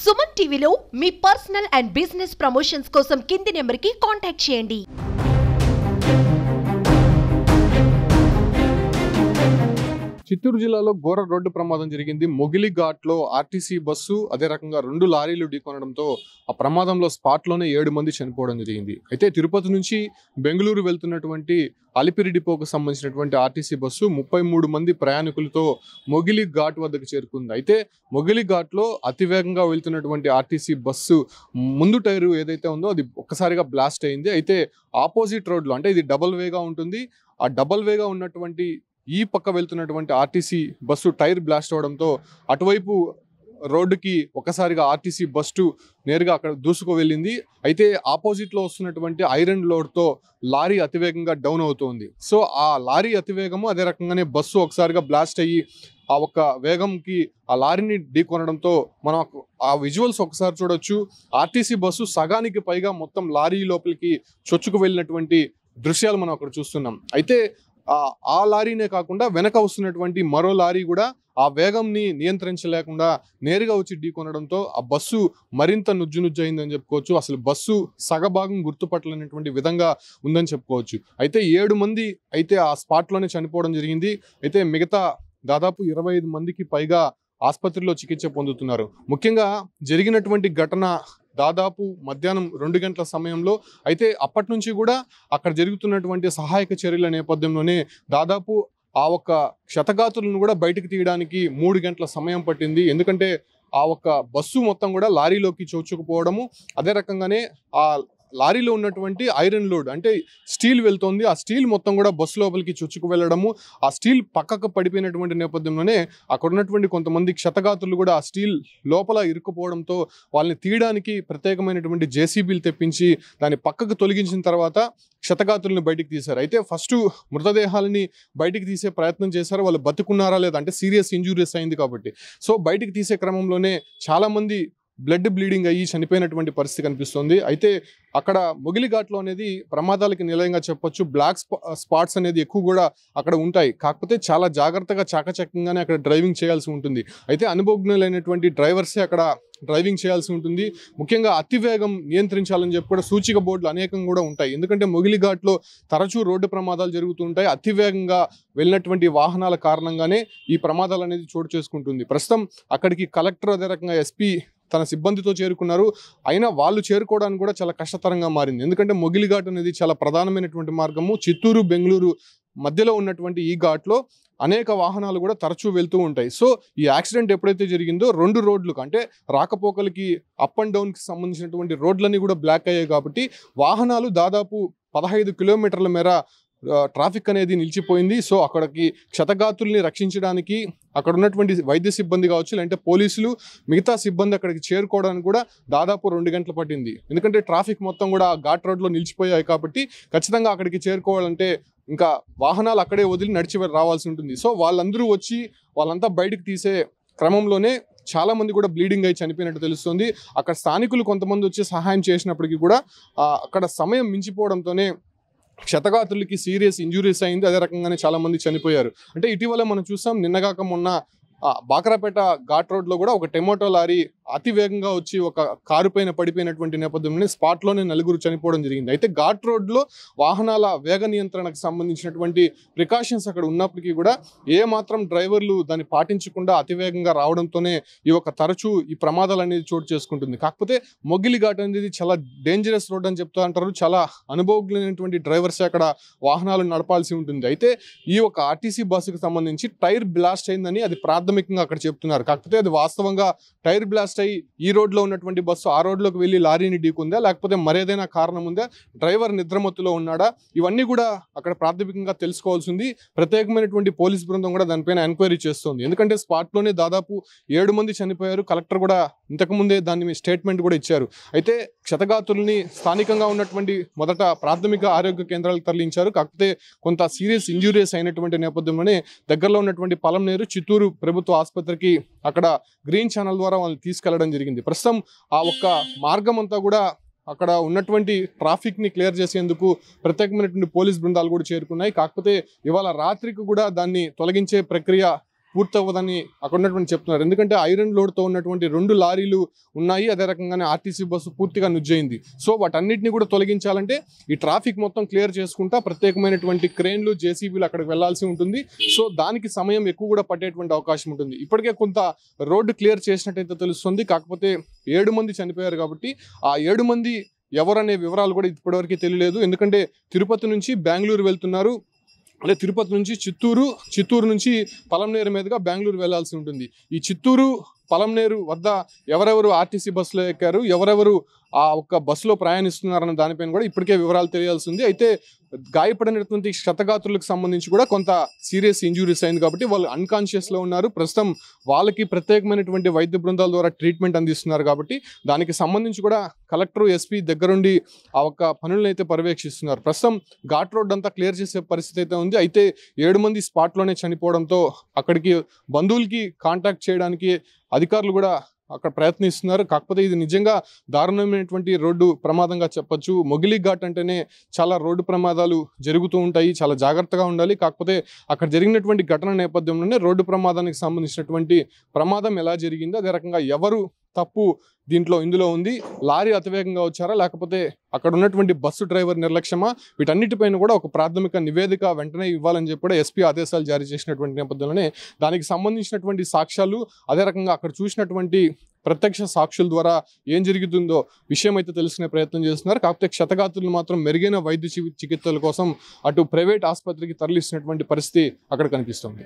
సుమన్ టీవీలో మీ personal and business promotions కోసం కింది నెంబర్కి కాంటాక్ట్ చేయండి. చిత్తూరు జిల్లాలో ఘోర రోడ్డు ప్రమాదం జరిగింది. మొగిలి ఘాట్లో ఆర్టీసీ బస్సు అదే రకంగా 2 లారీలు ఢీకొనడంతో ఆ ప్రమాదంలో స్పాట్లోనే 7 మంది చనిపోవడం జరిగింది. అయితే తిరుపతి నుంచి బెంగళూరు వెళ్తున్నటువంటి అలిపిరి డిపోకు సంబంధించినటువంటి ఆర్టీసీ బస్సు 33 మంది ప్రయాణికులతో మొగిలి ఘాట్ వద్దకు చేరుకుంది. అయితే మొగిలి ఘాట్లో అతివేగంగా వెళ్తున్నటువంటి ఆర్టీసీ బస్సు ముందు టైరు ఏదైతే ఉందో అది ఒక్కసారిగా బ్లాస్ట్ అయింది. అయితే ఆపోజిట్ రోడ్లో అంటే ఇది డబల్ వేగా ఉంటుంది. ఆ డబల్ వేగా ఉన్నటువంటి ఈ పక్క వెళ్తున్నటువంటి ఆర్టీసీ బస్సు టైర్ బ్లాస్ట్ అవడంతో అటువైపు రోడ్డుకి ఒకసారిగా ఆర్టీసీ బస్సు నేరుగా అక్కడ దూసుకు వెళ్ళింది. అయితే ఆపోజిట్లో వస్తున్నటువంటి ఐరన్ లోడ్తో లారీ అతివేగంగా డౌన్ అవుతోంది. సో ఆ లారీ అతివేగము అదే రకంగానే బస్సు ఒకసారిగా బ్లాస్ట్ అయ్యి ఆ ఒక్క వేగంకి ఆ లారీని ఢీకొనడంతో మనం ఆ విజువల్స్ ఒకసారి చూడొచ్చు. ఆర్టీసీ బస్సు సగానికి పైగా మొత్తం లారీ లోపలికి చొచ్చుకు వెళ్ళినటువంటి దృశ్యాలు మనం అక్కడ చూస్తున్నాం. అయితే ఆ లారీనే కాకుండా వెనక వస్తున్నటువంటి మరో లారీ కూడా ఆ వేగంని నియంత్రించలేకుండా నేరుగా వచ్చి ఢీకొనడంతో ఆ బస్సు మరింత నుజ్జు అయిందని చెప్పుకోవచ్చు. అసలు బస్సు సగభాగం గుర్తుపట్టలేనటువంటి విధంగా ఉందని చెప్పుకోవచ్చు. అయితే 7 మంది అయితే ఆ స్పాట్లోనే చనిపోవడం జరిగింది. అయితే మిగతా దాదాపు 25 మందికి పైగా ఆసుపత్రిలో చికిత్స పొందుతున్నారు. ముఖ్యంగా జరిగినటువంటి ఘటన దాదాపు మధ్యాహ్నం 2 గంటల సమయంలో. అయితే అప్పటి నుంచి కూడా అక్కడ జరుగుతున్నటువంటి సహాయక చర్యల నేపథ్యంలోనే దాదాపు ఆ ఒక్క క్షతగాతులను కూడా బయటకు తీయడానికి 3 గంటల సమయం పట్టింది. ఎందుకంటే ఆ ఒక్క బస్సు మొత్తం కూడా లారీలోకి చొచ్చుకుపోవడము, అదే రకంగానే ఆ లారీలో ఉన్నటువంటి ఐరన్ లోడ్ అంటే స్టీల్ వెళ్తోంది. ఆ స్టీల్ మొత్తం కూడా బస్సు లోపలికి చొచ్చుకు వెళ్ళడము, ఆ స్టీల్ పక్కకు పడిపోయినటువంటి నేపథ్యంలోనే అక్కడ ఉన్నటువంటి కొంతమంది క్షతగాతులు కూడా ఆ స్టీల్ లోపల ఇరుక్కుపోవడంతో వాళ్ళని తీయడానికి ప్రత్యేకమైనటువంటి జేసీబీలు తెప్పించి దాన్ని పక్కకు తొలగించిన తర్వాత క్షతగాతులను బయటికి తీశారు. అయితే ఫస్ట్ మృతదేహాలని బయటికి తీసే ప్రయత్నం చేశారు. వాళ్ళు బతుకున్నారా లేదా అంటే సీరియస్ ఇంజూరీస్ అయింది కాబట్టి. సో బయటికి తీసే క్రమంలోనే చాలామంది బ్లడ్ బ్లీడింగ్ అయ్యి చనిపోయినటువంటి పరిస్థితి కనిపిస్తుంది. అయితే అక్కడ మొగిలి ఘాట్లో అనేది ప్రమాదాలకి నిలయంగా చెప్పొచ్చు. బ్లాక్ స్పాట్స్ అనేది ఎక్కువ కూడా అక్కడ ఉంటాయి. కాకపోతే చాలా జాగ్రత్తగా చాకచక్యంగానే అక్కడ డ్రైవింగ్ చేయాల్సి ఉంటుంది. అయితే అనుభవజ్ఞులైనటువంటి డ్రైవర్సే అక్కడ డ్రైవింగ్ చేయాల్సి ఉంటుంది. ముఖ్యంగా అతివేగం నియంత్రించాలని చెప్పి కూడా సూచిక బోర్డులు అనేకం కూడా ఉంటాయి. ఎందుకంటే మొగిలి ఘాట్లో తరచూ రోడ్డు ప్రమాదాలు జరుగుతుంటాయి. అతివేగంగా వెళ్ళినటువంటి వాహనాల కారణంగానే ఈ ప్రమాదాలు అనేది చోటు చేసుకుంటుంది. ప్రస్తుతం అక్కడికి కలెక్టర్ అదే రకంగా ఎస్పీ తన సిబ్బందితో చేరుకున్నారు. అయినా వాళ్ళు చేరుకోవడానికి కూడా చాలా కష్టతరంగా మారింది. ఎందుకంటే మొగిలి ఘాట్ అనేది చాలా ప్రధానమైనటువంటి మార్గము. చిత్తూరు బెంగళూరు మధ్యలో ఉన్నటువంటి ఈ ఘాట్లో అనేక వాహనాలు కూడా తరచూ వెళ్తూ ఉంటాయి. సో ఈ యాక్సిడెంట్ ఎప్పుడైతే జరిగిందో 2 రోడ్లకు అంటే రాకపోకలకి అప్ అండ్ డౌన్కి సంబంధించినటువంటి రోడ్లన్నీ కూడా బ్లాక్ అయ్యాయి కాబట్టి వాహనాలు దాదాపు 15 కిలోమీటర్ల మేర ట్రాఫిక్ అనేది నిలిచిపోయింది. సో అక్కడికి క్షతగాతుల్ని రక్షించడానికి అక్కడ ఉన్నటువంటి వైద్య సిబ్బంది కావచ్చు, లేదంటే పోలీసులు మిగతా సిబ్బంది అక్కడికి చేరుకోవడానికి కూడా దాదాపు 2 గంటలు పట్టింది. ఎందుకంటే ట్రాఫిక్ మొత్తం కూడా ఘాట్ రోడ్లో నిలిచిపోయాయి కాబట్టి ఖచ్చితంగా అక్కడికి చేరుకోవాలంటే ఇంకా వాహనాలు అక్కడే వదిలి నడిచి రావాల్సి ఉంటుంది. సో వాళ్ళందరూ వచ్చి వాళ్ళంతా బయటకు తీసే క్రమంలోనే చాలా మంది కూడా బ్లీడింగ్ అయి చనిపోయినట్టు తెలుస్తుంది. అక్కడ స్థానికులు కొంతమంది వచ్చి సహాయం చేసినప్పటికీ కూడా అక్కడ సమయం మించిపోవడంతోనే క్షతగాతులకి సీరియస్ ఇంజురీస్ అయింది. అదే రకంగానే చాలా మంది చనిపోయారు. అంటే ఇటీవల మనం చూసాం, నిన్నగాక మొన్న బాక్రాపేట ఘాట్ రోడ్లో కూడా ఒక టొమాటో లారీ అతి వేగంగా వచ్చి ఒక కారు పైన పడిపోయినటువంటి నేపథ్యంలో స్పాట్లోనే 4 చనిపోవడం జరిగింది. అయితే ఘాట్ రోడ్లో వాహనాల వేగ నియంత్రణకు సంబంధించినటువంటి ప్రికాషన్స్ అక్కడ ఉన్నప్పటికీ కూడా ఏ మాత్రం డ్రైవర్లు దాన్ని పాటించకుండా అతివేగంగా రావడంతోనే ఈ ఒక తరచూ ఈ ప్రమాదాలు అనేది చోటు చేసుకుంటుంది. కాకపోతే మొగిలి ఘాట్ అనేది చాలా డేంజరస్ రోడ్ అని చెప్తూ అంటారు. చాలా అనుభవజ్ఞులైనటువంటి డ్రైవర్స్ అక్కడ వాహనాలు నడపాల్సి ఉంటుంది. అయితే ఈ ఒక ఆర్టీసీ బస్సుకు సంబంధించి టైర్ బ్లాస్ట్ అయిందని అది ప్రాథమికంగా అక్కడ చెప్తున్నారు. కాకపోతే అది వాస్తవంగా టైర్ బ్లాస్ట్ అయ్యి ఈ రోడ్లో ఉన్నటువంటి బస్సు ఆ రోడ్లోకి వెళ్ళి లారీని ఢీకుందా, లేకపోతే మరేదైనా కారణం ఉందా, డ్రైవర్ నిద్రమత్తులో ఉన్నాడా, ఇవన్నీ కూడా అక్కడ ప్రాథమికంగా తెలుసుకోవాల్సింది. ప్రత్యేకమైనటువంటి పోలీస్ బృందం కూడా దానిపైన ఎంక్వైరీ చేస్తుంది. ఎందుకంటే స్పాట్లోనే దాదాపు 7 మంది చనిపోయారు. కలెక్టర్ కూడా ఇంతకుముందే దాని స్టేట్మెంట్ కూడా ఇచ్చారు. అయితే క్షతగాతుల్ని స్థానికంగా ఉన్నటువంటి మొదట ప్రాథమిక ఆరోగ్య కేంద్రాలకు తరలించారు. కాకపోతే కొంత సీరియస్ ఇంజూరీస్ అయినటువంటి నేపథ్యంలోనే దగ్గరలో ఉన్నటువంటి పలంనేరు చిత్తూరు ప్రభుత్వ ఆసుపత్రికి అక్కడ గ్రీన్ ఛానల్ ద్వారా వాళ్ళని తీసుకెళ్లడం జరిగింది. ప్రస్తుతం ఆ ఒక్క మార్గం అంతా కూడా అక్కడ ఉన్నటువంటి ట్రాఫిక్ని క్లియర్ చేసేందుకు ప్రత్యేకమైనటువంటి పోలీస్ బృందాలు కూడా చేరుకున్నాయి. కాకపోతే ఇవాళ రాత్రికి కూడా దాన్ని తొలగించే ప్రక్రియ పూర్తవ్వదని అక్కడ ఉన్నటువంటి చెప్తున్నారు. ఎందుకంటే ఐరన్ లోడ్తో ఉన్నటువంటి 2 లారీలు ఉన్నాయి. అదే రకంగానే ఆర్టీసీ బస్సు పూర్తిగా నుజ్జయింది. సో వాటన్నిటిని కూడా తొలగించాలంటే ఈ ట్రాఫిక్ మొత్తం క్లియర్ చేసుకుంటా ప్రత్యేకమైనటువంటి క్రేన్లు, జేసీబీలు అక్కడికి వెళ్లాల్సి ఉంటుంది. సో దానికి సమయం ఎక్కువ కూడా పట్టేటువంటి అవకాశం ఉంటుంది. ఇప్పటికే కొంత రోడ్డు క్లియర్ చేసినట్టయితే తెలుస్తుంది. కాకపోతే 7 మంది చనిపోయారు కాబట్టి ఆ 7 మంది ఎవరనే వివరాలు కూడా ఇప్పటివరకు తెలియలేదు. ఎందుకంటే తిరుపతి నుంచి బెంగళూరు వెళ్తున్నారు. అదే తిరుపతి నుంచి చిత్తూరు నుంచి పలంనేరు మీదుగా బెంగళూరు వెళ్లాల్సి ఉంటుంది. ఈ చిత్తూరు పలంనేరు వద్ద ఎవరెవరు ఆర్టీసీ బస్సులో ఎక్కారు, ఎవరెవరు ఆ ఒక్క బస్సులో ప్రయాణిస్తున్నారన్న దానిపైన కూడా ఇప్పటికే వివరాలు తెలియాల్సి ఉంది. అయితే గాయపడినటువంటి క్షతగాత్రులకు సంబంధించి కూడా కొంత సీరియస్ ఇంజురీస్ అయింది కాబట్టి వాళ్ళు అన్కాన్షియస్లో ఉన్నారు. ప్రస్తుతం వాళ్ళకి ప్రత్యేకమైనటువంటి వైద్య బృందాల ద్వారా ట్రీట్మెంట్ అందిస్తున్నారు. కాబట్టి దానికి సంబంధించి కూడా కలెక్టర్, ఎస్పీ దగ్గరుండి ఆ ఒక్క పనులను అయితే పర్యవేక్షిస్తున్నారు. ప్రస్తుతం ఘాట్ రోడ్ అంతా క్లియర్ చేసే పరిస్థితి అయితే ఉంది. అయితే 7 మంది స్పాట్లోనే చనిపోవడంతో అక్కడికి బంధువులకి కాంటాక్ట్ చేయడానికి అధికారులు కూడా అక్కడ ప్రయత్నిస్తున్నారు. కాకపోతే ఇది నిజంగా దారుణమైనటువంటి రోడ్డు ప్రమాదంగా చెప్పొచ్చు. మొగిలి ఘాట్ అంటేనే చాలా రోడ్డు ప్రమాదాలు జరుగుతూ ఉంటాయి, చాలా జాగ్రత్తగా ఉండాలి. కాకపోతే అక్కడ జరిగినటువంటి ఘటన నేపథ్యంలోనే రోడ్డు ప్రమాదానికి సంబంధించినటువంటి ప్రమాదం ఎలా జరిగిందో, అదే రకంగా ఎవరు తప్పు ఇందులో ఉంది, లారీ అతివేగంగా వచ్చారా లేకపోతే అక్కడ ఉన్నటువంటి బస్సు డ్రైవర్ నిర్లక్ష్యమా, వీటన్నిటిపైన కూడా ఒక ప్రాథమిక నివేదిక వెంటనే ఇవ్వాలని చెప్పి కూడా ఎస్పీ ఆదేశాలు జారీ చేసినటువంటి నేపథ్యంలోనే దానికి సంబంధించినటువంటి సాక్ష్యాలు, అదే రకంగా అక్కడ చూసినటువంటి ప్రత్యక్ష సాక్షుల ద్వారా ఏం జరుగుతుందో విషయం అయితే తెలుసుకునే ప్రయత్నం చేస్తున్నారు. కాకపోతే క్షతగాత్రులు మాత్రం మెరుగైన వైద్య చికిత్సల కోసం అటు ప్రైవేట్ ఆసుపత్రికి తరలిస్తున్నటువంటి పరిస్థితి అక్కడ కనిపిస్తుంది.